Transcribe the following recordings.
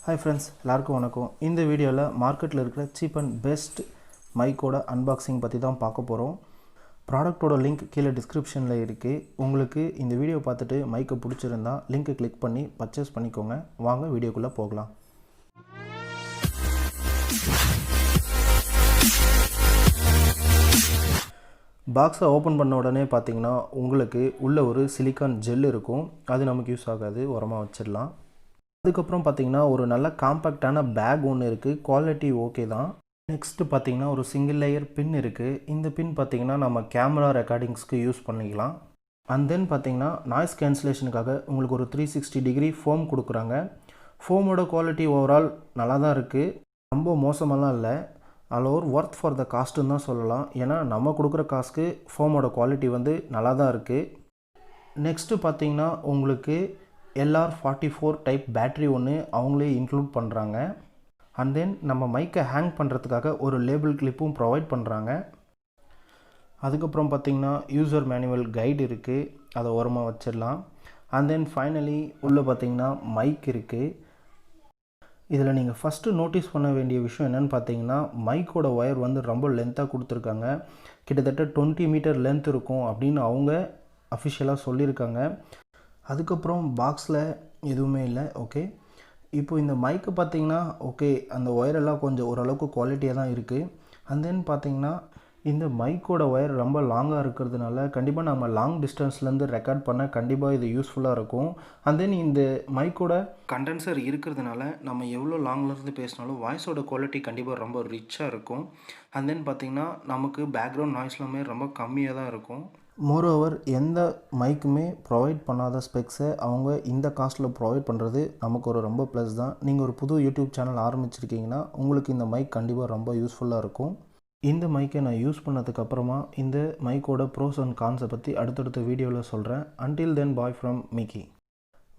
Hi friends, எல்லாருக்கும் வணக்கம். இந்த வீடியோல மார்க்கெட்ல இருக்கிற cheap and best மைக்கோட unboxing பத்தி தான் பார்க்க போறோம். ப்ராடக்ட்டோட லிங்க் கீழ டிஸ்கிரிப்ஷன்ல இருக்கு. உங்களுக்கு இந்த வீடியோ பார்த்துட்டு மைக்க பிடிச்சிருந்தா லிங்கை கிளிக் பண்ணி பர்ச்சேஸ் பண்ணிக்கோங்க. வாங்க வீடியோக்குள்ள போகலாம். பாக்ஸை ஓப்பன் பண்ண உடனே பார்த்தீங்கன்னா உங்களுக்கு உள்ள ஒரு சிலிக்கான் ஜெல் இருக்கும். அது நமக்கு யூஸ் ஆகாது, உரமாக வச்சிடலாம். அதுக்கப்புறம் பார்த்தீங்கன்னா ஒரு நல்ல காம்பேக்டான பேக் ஒன்று இருக்குது. குவாலிட்டி ஓகே தான். நெக்ஸ்ட்டு பார்த்தீங்கன்னா ஒரு சிங்கிள் லேயர் பின் இருக்குது. இந்த பின் பார்த்தீங்கன்னா நம்ம கேமரா ரெக்கார்டிங்ஸ்க்கு யூஸ் பண்ணிக்கலாம். அண்ட் தென் பார்த்தீங்கன்னா நாய்ஸ் கேன்சலேஷனுக்காக உங்களுக்கு ஒரு 360 டிகிரி ஃபோம் கொடுக்குறாங்க. ஃபோமோட குவாலிட்டி ஓவரால் நல்லா தான் இருக்குது, ரொம்ப மோசமெல்லாம் இல்லை. அதில் ஒரு ஒர்த் ஃபார் த காஸ்ட்டுன்னு தான் சொல்லலாம். ஏன்னா நம்ம கொடுக்குற காசுக்கு ஃபோமோட குவாலிட்டி வந்து நல்லா தான் இருக்குது. நெக்ஸ்ட்டு பார்த்தீங்கன்னா உங்களுக்கு LR44 டைப் பேட்ரி ஒன்று அவங்களே இன்க்ளூட் பண்ணுறாங்க. அண்ட் தென் நம்ம மைக்கை ஹேங் பண்ணுறதுக்காக ஒரு லேபிள் கிளிப்பும் ப்ரொவைட் பண்ணுறாங்க. அதுக்கப்புறம் பார்த்திங்கன்னா யூசர் மேனுவல் கைடு இருக்குது, அதை ஓரமாக வச்சிடலாம். அண்ட் தென் ஃபைனலி உள்ளே பார்த்திங்கன்னா மைக் இருக்குது. இதில் நீங்கள் ஃபஸ்ட்டு நோட்டீஸ் பண்ண வேண்டிய விஷயம் என்னென்னு பார்த்தீங்கன்னா மைக்கோட ஒயர் வந்து ரொம்ப லென்த்தாக கொடுத்துருக்காங்க. கிட்டத்தட்ட 20 மீட்டர் லென்த் இருக்கும் அப்படின்னு அவங்க அஃபிஷியலாக சொல்லியிருக்காங்க. அதுக்கப்புறம் பாக்ஸில் எதுவுமே இல்லை. ஓகே, இப்போ இந்த மைக்கு பார்த்திங்கன்னா ஓகே, அந்த ஒயரெல்லாம் கொஞ்சம் ஓரளவுக்கு குவாலிட்டியாக தான் இருக்குது. அண்ட் தென் பார்த்திங்கன்னா இந்த மைக்கோட ஒயர் ரொம்ப லாங்காக இருக்கிறதுனால கண்டிப்பாக நம்ம லாங் டிஸ்டன்ஸ்லேருந்து ரெக்கார்ட் பண்ண கண்டிப்பாக இது யூஸ்ஃபுல்லாக இருக்கும். அண்ட் தென் இந்த மைக்கோட கண்டென்சர் இருக்கிறதுனால நம்ம எவ்வளோ லாங்லேருந்து பேசினாலும் வாய்ஸோட குவாலிட்டி கண்டிப்பாக ரொம்ப ரிச்சாக இருக்கும். அண்ட் தென் பார்த்திங்கன்னா நமக்கு பேக்ரவுண்ட் நாய்ஸ்லாமே ரொம்ப கம்மியாக தான் இருக்கும். மோரோவர் எந்த மைக்குமே ப்ரொவைட் பண்ணாத ஸ்பெக்ஸை அவங்க இந்த காஸ்ட்டில் ப்ரொவைட் பண்ணுறது நமக்கு ஒரு ரொம்ப ப்ளஸ் தான். நீங்கள் ஒரு புது யூடியூப் சேனல் ஆரம்பிச்சிருக்கீங்கன்னா உங்களுக்கு இந்த மைக் கண்டிப்பாக ரொம்ப யூஸ்ஃபுல்லாக இருக்கும். இந்த மைக்கை நான் யூஸ் பண்ணதுக்கப்புறமா இந்த மைக்கோட ப்ரோஸ் அண்ட் கான்ஸை பற்றி அடுத்தடுத்த வீடியோவில் சொல்கிறேன். Until then bye from Mickey.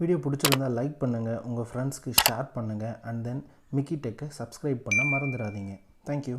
Video பிடிச்சிருந்தால் லைக் பண்ணுங்கள், உங்கள் ஃப்ரெண்ட்ஸ்க்கு ஷேர் பண்ணுங்கள். அண்ட் தென் மிக்கி டெக்கை சப்ஸ்கிரைப் பண்ண மறந்துடாதீங்க. தேங்க்யூ.